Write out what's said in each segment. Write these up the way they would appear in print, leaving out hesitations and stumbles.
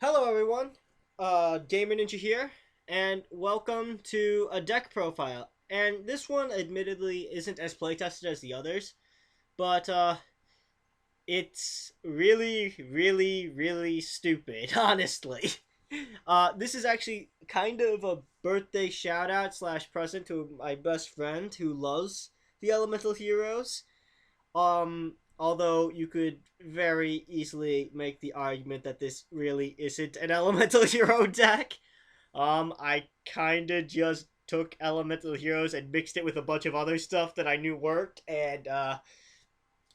Hello everyone, Gamer Ninja here, and welcome to a deck profile. And this one admittedly isn't as playtested as the others, but it's really stupid, honestly. This is actually kind of a birthday shout out slash present to my best friend who loves the Elemental Heroes. Although you could very easily make the argument that this really isn't an Elemental Hero deck. I kinda just took Elemental Heroes and mixed it with a bunch of other stuff that I knew worked, and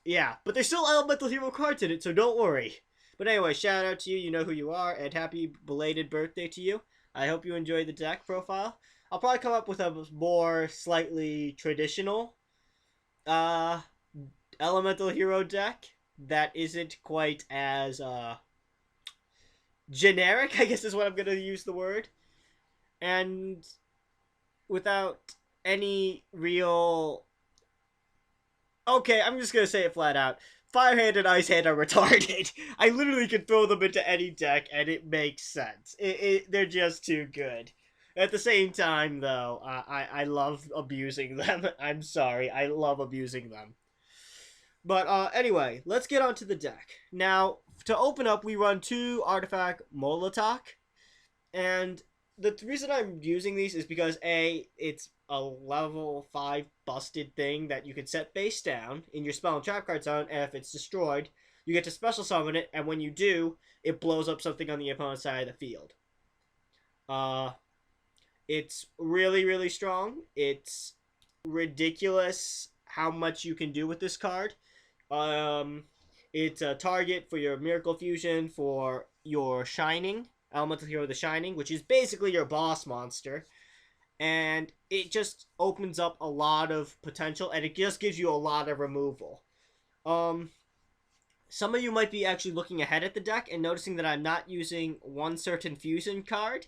yeah. But there's still Elemental Hero cards in it, so don't worry. But anyway, shout out to you, you know who you are, and happy belated birthday to you. I hope you enjoy the deck profile. I'll probably come up with a more slightly traditional uh Elemental Hero deck that isn't quite as generic, I guess is what I'm gonna use the word. And without any real okay, I'm just gonna say it flat out. Fire Hand and Ice Hand are retarded. I literally can throw them into any deck and it makes sense. They're just too good. At the same time, though, I love abusing them. I'm sorry, I love abusing them. But anyway, let's get on to the deck. Now, to open up, we run two artifact Molotok, and the reason I'm using these is because A, it's a level 5 busted thing that you can set face down in your spell and trap card zone, and if it's destroyed, you get to special summon it, and when you do, it blows up something on the opponent's side of the field. Uh, it's really strong. It's ridiculous how much you can do with this card. Um, it's a target for your Miracle Fusion for your Shining, Elemental Hero the Shining, which is basically your boss monster. And it just opens up a lot of potential, and it just gives you a lot of removal. Um, some of you might be actually looking ahead at the deck and noticing that I'm not using one certain fusion card.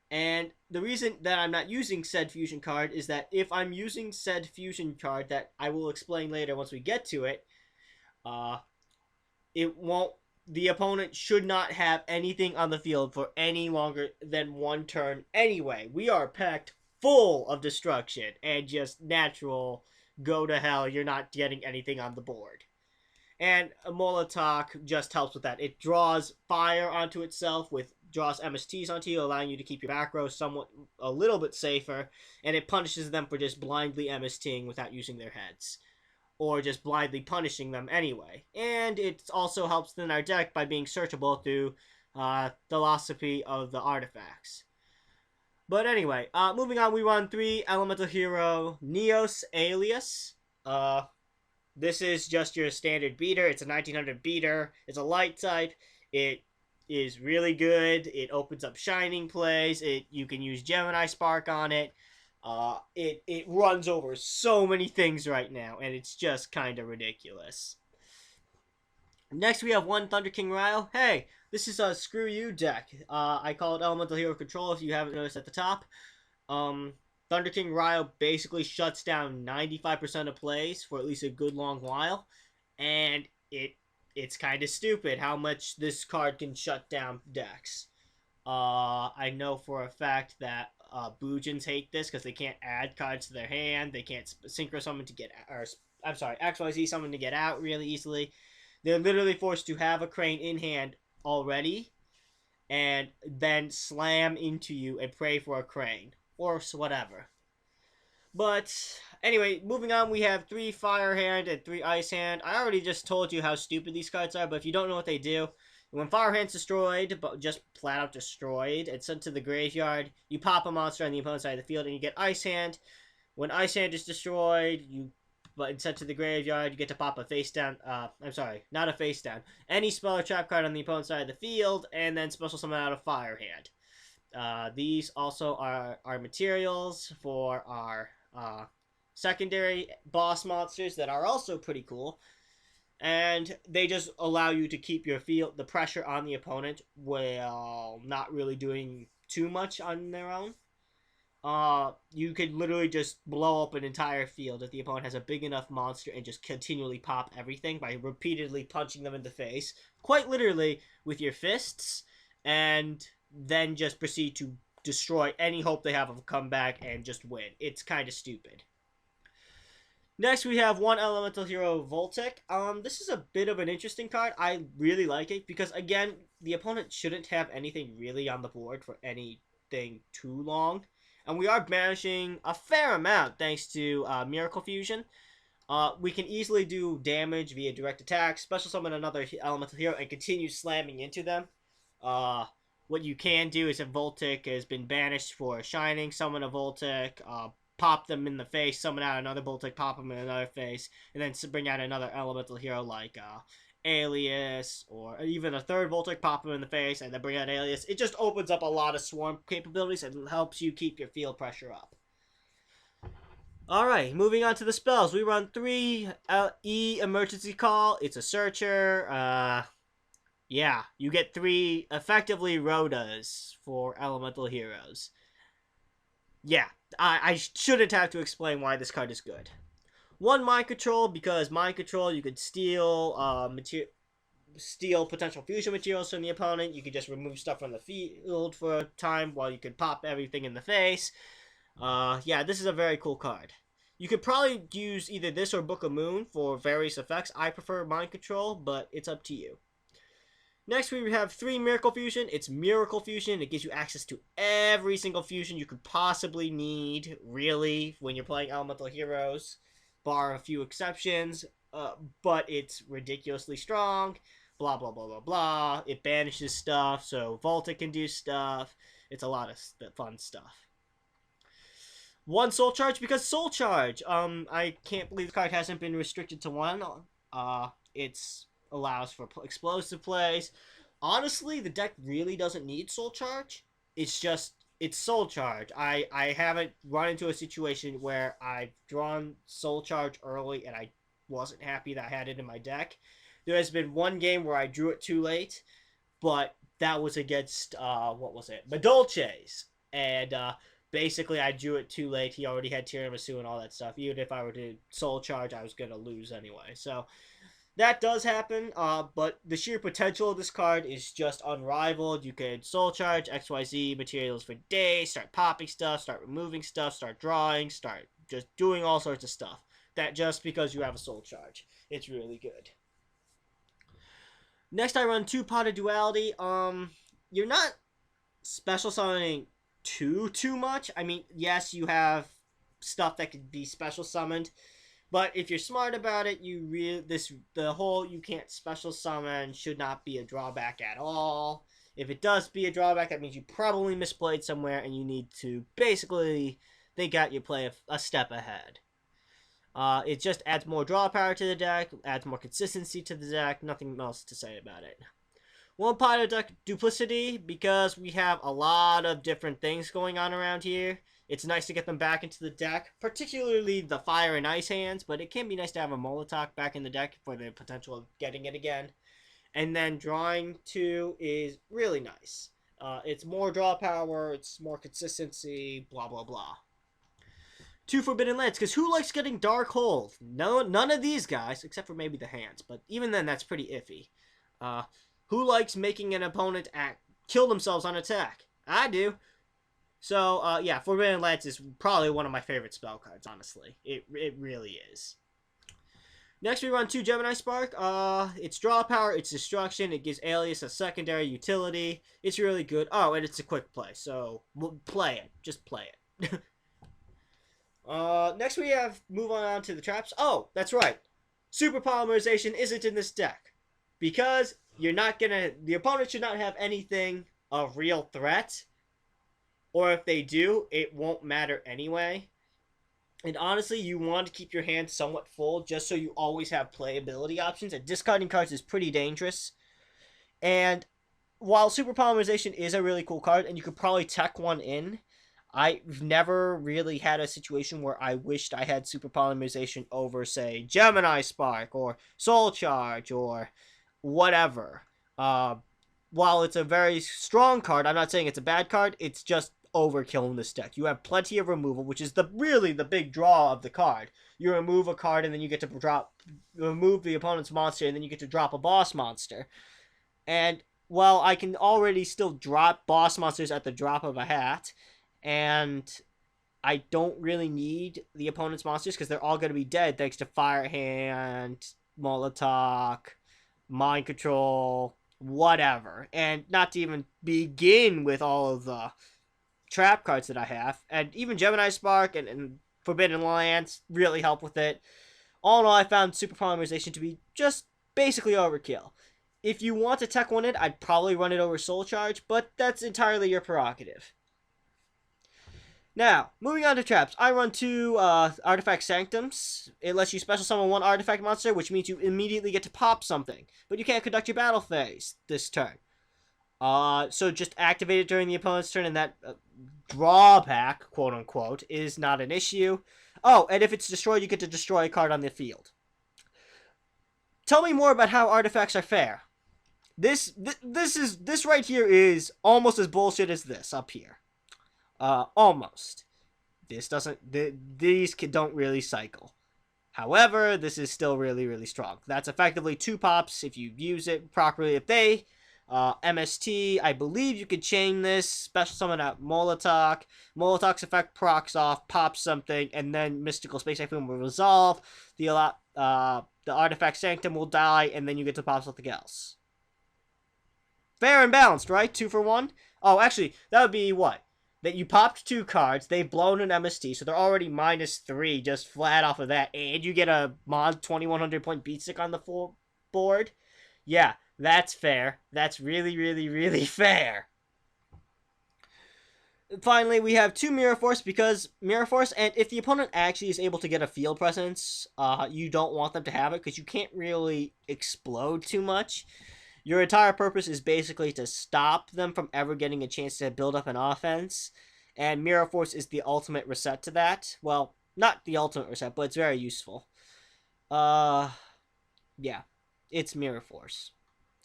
And the reason that I'm not using said fusion card is that if I'm using said fusion card that I will explain later once we get to it, uh, it won't. The opponent should not have anything on the field for any longer than one turn anyway. We are packed full of destruction and just natural go to hell. You're not getting anything on the board. And a Molotov just helps with that. It draws fire onto itself with draws MSTs onto you, allowing you to keep your back row somewhat a little bit safer, and it punishes them for just blindly MSTing without using their heads, or just blindly punishing them anyway. And it also helps in our deck by being searchable through philosophy of the artifacts. But anyway, moving on, we run 3 Elemental Hero Neos Alias. This is just your standard beater. It's a 1900 beater. It's a light type. It is really good. It opens up Shining plays. You can use Gemini Spark on it. It runs over so many things right now, and it's just kind of ridiculous. Next, we have one Thunder King Ryle. Hey, this is a Screw You deck. I call it Elemental Hero Control if you haven't noticed at the top. Thunder King Ryle basically shuts down 95% of plays for at least a good long while, and it's kind of stupid how much this card can shut down decks. I know for a fact that Boojins hate this because they can't add cards to their hand. They can't synchro summon to get, or I'm sorry, XYZ summon to get out really easily. They're literally forced to have a Crane in hand already, and then slam into you and pray for a Crane or whatever. But anyway, moving on, we have 3 Fire Hand and 3 Ice Hand. I already just told you how stupid these cards are, but if you don't know what they do, when Fire Hand's destroyed, but just flat out destroyed, and sent to the graveyard, you pop a monster on the opponent's side of the field, and you get Ice Hand. When Ice Hand is destroyed, but sent to the graveyard, you get to pop a face down. I'm sorry, not a face down. Any spell or trap card on the opponent's side of the field, and then special summon out of Fire Hand. These also are our materials for our secondary boss monsters that are also pretty cool. And they just allow you to keep your field, the pressure on the opponent while not really doing too much on their own. You could literally just blow up an entire field if the opponent has a big enough monster and just continually pop everything by repeatedly punching them in the face, quite literally with your fists, and then just proceed to destroy any hope they have of a comeback and just win. It's kind of stupid. Next, we have one elemental hero, Voltic. This is a bit of an interesting card. I really like it because, again, the opponent shouldn't have anything really on the board for anything too long. And we are banishing a fair amount thanks to Miracle Fusion. We can easily do damage via direct attack, special summon another elemental hero, and continue slamming into them. What you can do is if Voltic has been banished for Shining, summon a Voltic, pop them in the face, summon out another Voltic, pop them in another face, and then bring out another elemental hero like Alias, or even a third Voltic, pop them in the face, and then bring out Alias. It just opens up a lot of swarm capabilities and helps you keep your field pressure up. Alright, moving on to the spells. We run 3 E Emergency Call. It's a searcher. Yeah, you get 3 effectively Rhodas for elemental heroes. Yeah, I shouldn't have to explain why this card is good. 1 Mind Control, because Mind Control, you could steal potential fusion materials from the opponent. You could just remove stuff from the field for a time while you could pop everything in the face. Yeah, this is a very cool card. You could probably use either this or Book of Moon for various effects. I prefer Mind Control, but it's up to you. Next, we have 3 Miracle Fusion. It's Miracle Fusion. It gives you access to every single fusion you could possibly need, really, when you're playing elemental heroes, bar a few exceptions. But it's ridiculously strong. Blah, blah, blah, blah, blah. It banishes stuff, so Voltic can do stuff. It's a lot of fun stuff. 1 Soul Charge, because Soul Charge. I can't believe the card hasn't been restricted to 1. It's allows for explosive plays. Honestly, the deck really doesn't need Soul Charge. It's Soul Charge. I haven't run into a situation where I've drawn Soul Charge early and I wasn't happy that I had it in my deck. There has been 1 game where I drew it too late, but that was against, what was it? Madolches. And, basically, I drew it too late. He already had Tiramisu and all that stuff. Even if I were to Soul Charge, I was going to lose anyway. So, that does happen, but the sheer potential of this card is just unrivaled. You could Soul Charge XYZ materials for days, start popping stuff, start removing stuff, start drawing, start just doing all sorts of stuff. That just because you have a Soul Charge. It's really good. Next, I run 2 Pot of Duality. You're not special summoning too much. I mean, yes, you have stuff that could be special summoned, but if you're smart about it, you can't special summon should not be a drawback at all. If it does be a drawback, that means you probably misplayed somewhere and you need to basically think out your play a step ahead. It just adds more draw power to the deck, adds more consistency to the deck, nothing else to say about it. 1 Pot of Duplicity, because we have a lot of different things going on around here. It's nice to get them back into the deck, particularly the Fire and Ice hands, but it can be nice to have a Molotok back in the deck for the potential of getting it again. And then drawing 2 is really nice. It's more draw power, it's more consistency, blah, blah, blah. 2 Forbidden Lands, because who likes getting Dark Hold? No, none of these guys, except for maybe the hands, but even then, that's pretty iffy. Who likes making an opponent kill themselves on attack? I do. So, yeah, Forbidden Lance is probably one of my favorite spell cards, honestly. It really is. Next, we run 2 Gemini Spark. It's draw power, it's destruction, it gives Alias a secondary utility. It's really good. Oh, and it's a quick play, so we'll play it. Just play it. Next, we move on to the traps. Oh, that's right. Super Polymerization isn't in this deck. Because the opponent should not have anything of real threat. Or if they do, it won't matter anyway. And honestly, you want to keep your hand somewhat full just so you always have playability options. And discarding cards is pretty dangerous. And while Super Polymerization is a really cool card, and you could probably tech one in, I've never really had a situation where I wished I had Super Polymerization over, say, Gemini Spark or Soul Charge or whatever. While it's a very strong card, I'm not saying it's a bad card, it's just overkill in this deck. You have plenty of removal, which is really the big draw of the card. You remove a card and then you get to remove the opponent's monster, and then you get to drop a boss monster. And well, I can already still drop boss monsters at the drop of a hat, and I don't really need the opponent's monsters because they're all going to be dead thanks to Fire Hand, Molotov, Mind Control, whatever. And not to even begin with all of the trap cards that I have. And even Gemini Spark and Forbidden Lance really help with it. All in all, I found Super Polymerization to be just basically overkill. If you want to tech one it, I'd probably run it over Soul Charge, but that's entirely your prerogative. Now, moving on to traps. I run 2 Artifact Sanctums. It lets you special summon 1 Artifact monster, which means you immediately get to pop something. But you can't conduct your battle phase this turn. So just activate it during the opponent's turn, and that drawback, quote-unquote, is not an issue. Oh, and if it's destroyed, you get to destroy a card on the field. Tell me more about how artifacts are fair. This right here is almost as bullshit as this up here. Almost. These don't really cycle. However, this is still really, really strong. That's effectively 2 pops if you use it properly. If they, MST, I believe you could chain this, special summon out Molotov. Molotov's effect procs off, pops something, and then Mystical Space Typhoon will resolve. The Artifact Sanctum will die, and then you get to pop something else. Fair and balanced, right? 2 for 1? Oh, actually, that would be what? That you popped 2 cards, they've blown an MST, so they're already -3 just flat off of that, and you get a mod 2100 point beat stick on the full board? Yeah, that's fair. That's really, really, really fair. Finally, we have 2 Mirror Force, because Mirror Force, and if the opponent actually is able to get a field presence, you don't want them to have it, because you can't really explode too much. Your entire purpose is basically to stop them from ever getting a chance to build up an offense, and Mirror Force is the ultimate reset to that. Well, not the ultimate reset, but it's very useful. Yeah, it's Mirror Force.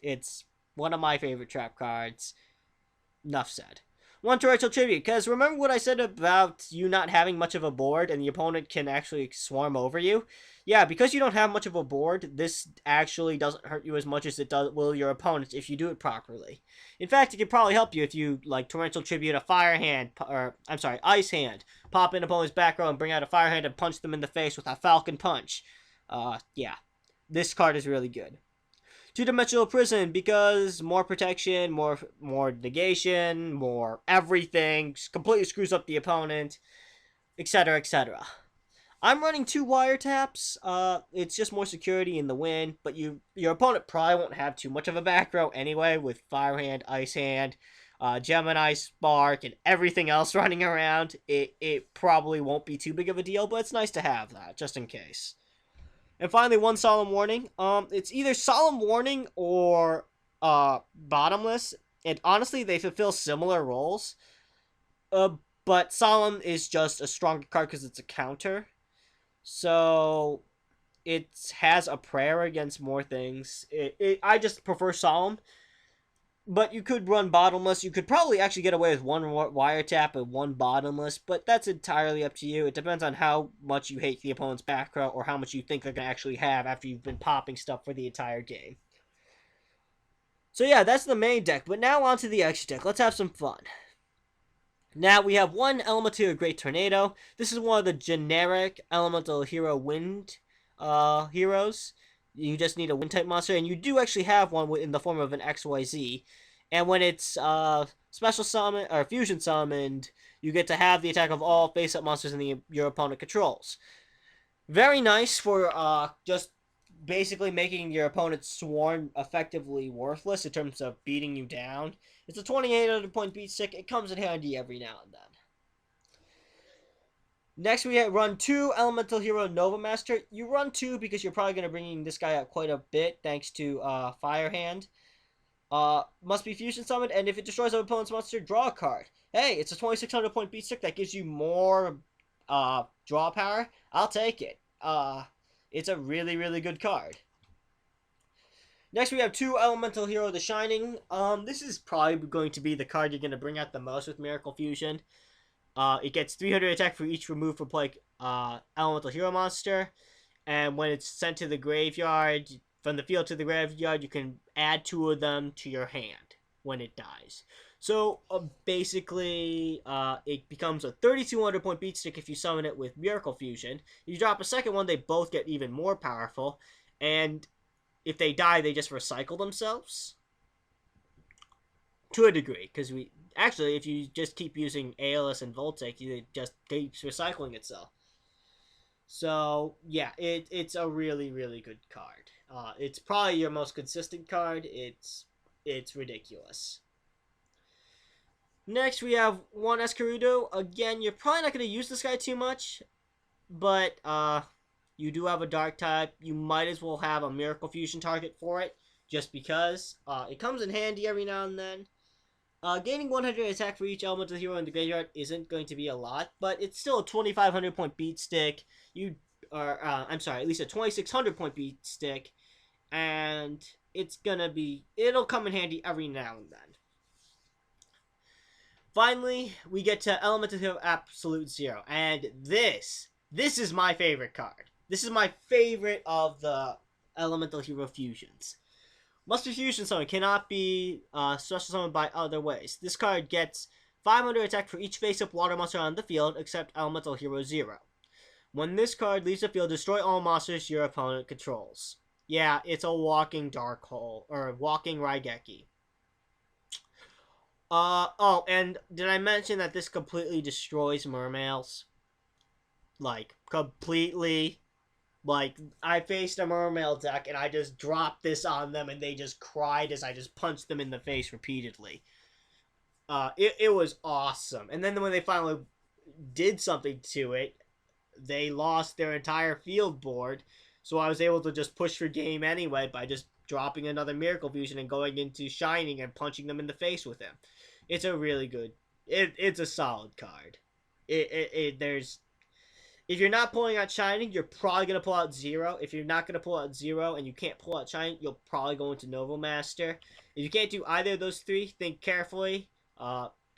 It's one of my favorite trap cards. Enough said. 1 Torrential Tribute, because remember what I said about you not having much of a board and the opponent can actually swarm over you? Yeah, because you don't have much of a board, this actually doesn't hurt you as much as it will your opponent if you do it properly. In fact, it could probably help you if you, like, Torrential Tribute a Fire Hand, Ice Hand, pop in opponent's back row and bring out a Fire Hand and punch them in the face with a Falcon Punch. Yeah, this card is really good. 2-Dimensional Prison, because more protection, more negation, more everything, completely screws up the opponent, etc., etc. I'm running 2 wiretaps. It's just more security in the win, but your opponent probably won't have too much of a back row anyway with Fire Hand, Ice Hand, Gemini Spark, and everything else running around. It probably won't be too big of a deal, but it's nice to have that, just in case. And finally, 1 Solemn Warning. It's either Solemn Warning or Bottomless. And honestly, they fulfill similar roles. But Solemn is just a stronger card because it's a counter. So it has a prayer against more things. I just prefer Solemn. But you could run Bottomless. You could probably actually get away with 1 wiretap and 1 Bottomless, but that's entirely up to you. It depends on how much you hate the opponent's back row or how much you think they're going to actually have after you've been popping stuff for the entire game. So yeah, that's the main deck, but now on to the extra deck. Let's have some fun. Now we have 1 Elemental Great Tornado. This is one of the generic Elemental Hero Wind heroes. You just need a wind type monster, and you do actually have one in the form of an XYZ. And when it's special summon or fusion summoned, you get to have the attack of all face-up monsters your opponent controls. Very nice for just basically making your opponent's swarm effectively worthless in terms of beating you down. It's a 2800 point beat stick. It comes in handy every now and then. Next, we run 2 Elemental Hero Nova Master. You run 2 because you're probably going to bring this guy out quite a bit thanks to Fire Hand. Must be fusion summoned, and if it destroys an opponent's monster, draw a card. Hey, it's a 2600 point beat stick that gives you more draw power. I'll take it. It's a really, really good card. Next, we have 2 Elemental Hero The Shining. This is probably going to be the card you're going to bring out the most with Miracle Fusion. It gets 300 attack for each remove from play Elemental Hero monster. And when it's sent to the graveyard, from the field to the graveyard, you can add 2 of them to your hand. when it dies. So basically, it becomes a 3,200 point beat stick if you summon it with Miracle Fusion. If you drop a second one, they both get even more powerful. And if they die, they just recycle themselves. To a degree, because if you just keep using Aeolus and Voltic, it just keeps recycling itself. So yeah, it's a really, really good card. It's probably your most consistent card. It's ridiculous. Next, we have one Corrido. Again, you're probably not going to use this guy too much, but you do have a Dark type. You might as well have a Miracle Fusion target for it, just because. It comes in handy every now and then. Gaining 100 attack for each elemental hero in the graveyard isn't going to be a lot, but it's still a 2,500 point beat stick. At least a 2,600 point beat stick, and it'll come in handy every now and then. Finally, we get to Elemental Hero Absolute Zero, and this is my favorite card. This is my favorite of the Elemental Hero fusions. Must be fusion summon, cannot be special summoned by other ways. This card gets 500 attack for each face-up water monster on the field, except Elemental Hero Zero. When this card leaves the field, destroy all monsters your opponent controls. Yeah, it's a walking dark hole, or walking Raigeki. And did I mention that this completely destroys mermails? Like, completely. Like, I faced a mermail deck, and I just dropped this on them, and they just cried as I just punched them in the face repeatedly. It was awesome. And then when they finally did something to it, they lost their entire field board, so I was able to just push for game anyway by just dropping another Miracle Fusion and going into Shining and punching them in the face with him. It's a really good... It's a solid card. If you're not pulling out Shining, you're probably going to pull out Zero. If you're not going to pull out Zero and you can't pull out Shining, you'll probably go into Nova Master. If you can't do either of those three, think carefully.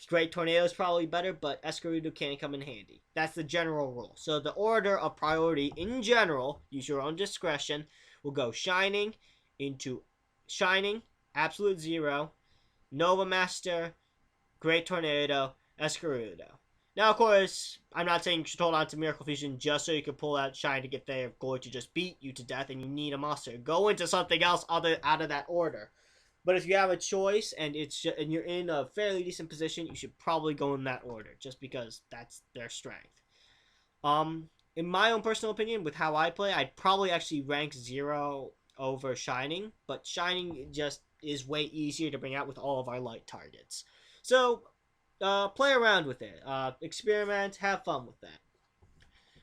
Great Tornado is probably better, but Corrido can come in handy. That's the general rule. So the order of priority in general, use your own discretion, will go Shining into Shining, Absolute Zero, Nova Master, Great Tornado, Corrido. Now, of course, I'm not saying you should hold on to Miracle Fusion just so you can pull out Shining if they're going to just beat you to death and you need a monster. Go into something else out of that order. But if you have a choice and you're in a fairly decent position, you should probably go in that order just because that's their strength. In my own personal opinion, with how I play, I'd probably actually rank Zero over Shining, but Shining just is way easier to bring out with all of our light targets. So, play around with it. Experiment, have fun with that.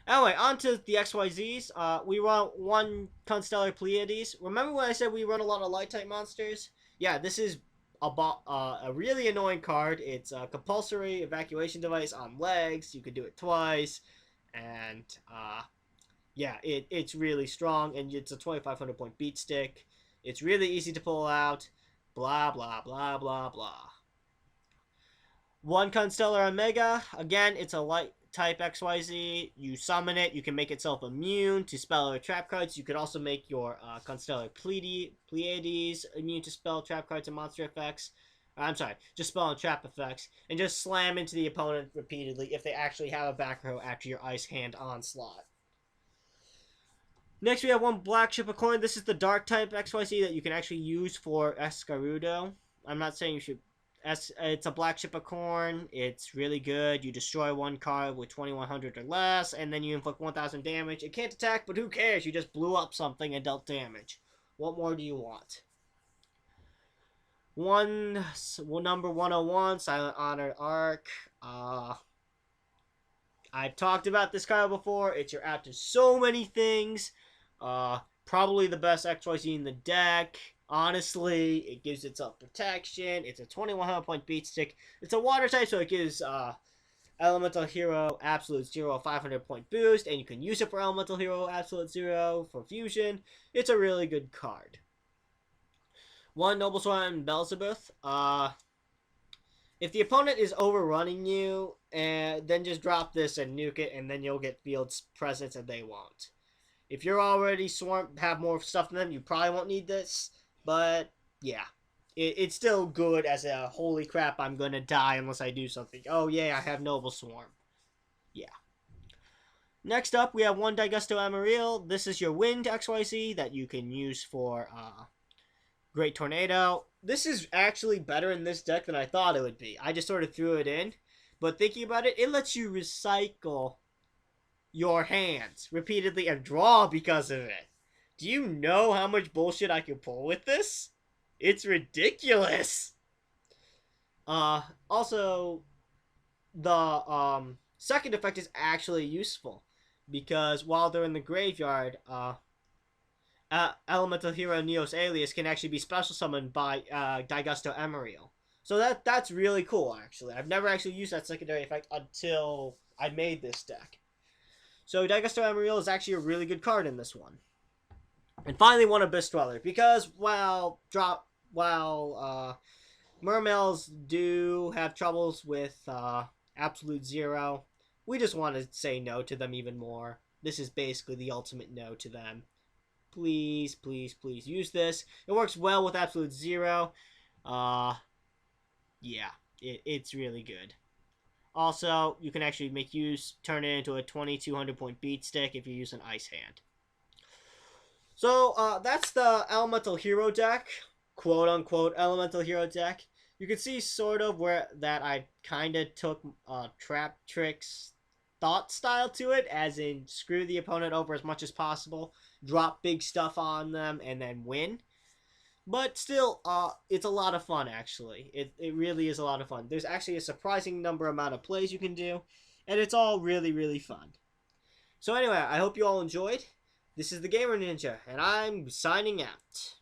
Anyway, on to the XYZs. We run one Constellar Pleiades. Remember when I said we run a lot of light type monsters? Yeah, this is a really annoying card. It's a compulsory evacuation device on legs. You can do it twice. And, yeah, it's really strong. And it's a 2,500 point beat stick. It's really easy to pull out. Blah, blah, blah, blah, blah. One Constellar Omega. Again, it's a light type XYZ. You summon it. You can make itself immune to spell or trap cards. You could also make your Constellar Pleiades immune to spell, trap cards, and monster effects. Just spell and trap effects. And just slam into the opponent repeatedly if they actually have a back row after your Ice Hand Onslaught. Next, we have one Black Ship of Corn. This is the dark type XYZ that you can actually use for Corrido. I'm not saying you should... It's a Black Ship of Corn. It's really good. You destroy one card with 2,100 or less, and then you inflict 1,000 damage. It can't attack, but who cares? You just blew up something and dealt damage. What more do you want? Number 101, Silent Honor Arc. I've talked about this card before. It's your out to so many things. Probably the best XYZ in the deck. Honestly, it gives itself protection. It's a 2,100 point beat stick. It's a water type, so it gives Elemental Hero Absolute Zero 500 point boost, and you can use it for Elemental Hero Absolute Zero for fusion. It's a really good card. One Noble Swan Beelzebub. If the opponent is overrunning you, then just drop this and nuke it, and then you'll get field presence and they won't. If you're already have more stuff than them, you probably won't need this. But, yeah. it's still good as a holy crap, I'm gonna die unless I do something. Oh yeah, I have Noble Swarm. Yeah. Next up, we have one Daigusto Amarillo. This is your Wind XYZ that you can use for Great Tornado. This is actually better in this deck than I thought it would be. I just sort of threw it in. But thinking about it, it lets you recycle your hands repeatedly and draw because of it. Do you know how much bullshit I can pull with this? It's ridiculous. Also, the second effect is actually useful because while they're in the graveyard, Elemental Hero Neos Alias can actually be special summoned by Daigusto Amarillo. So that's really cool, actually. I've never actually used that secondary effect until I made this deck. So Daigusto Amarillo is actually a really good card in this one. And finally, one Abyss Dweller, because while Mermails do have troubles with Absolute Zero, we just want to say no to them even more. This is basically the ultimate no to them. Please, please, please use this. It works well with Absolute Zero. Yeah, it's really good. Also, you can actually turn it into a 2200 point beat stick if you use an Ice Hand. So, that's the Elemental Hero deck. Quote unquote Elemental Hero deck. You can see sort of where that I kind of took Trap Tricks thought style to it, as in screw the opponent over as much as possible, drop big stuff on them, and then win. But still, it's a lot of fun, actually. It really is a lot of fun. There's actually a surprising amount of plays you can do, and it's all really, really fun. So anyway, I hope you all enjoyed. This is the Gamer Ninja, and I'm signing out.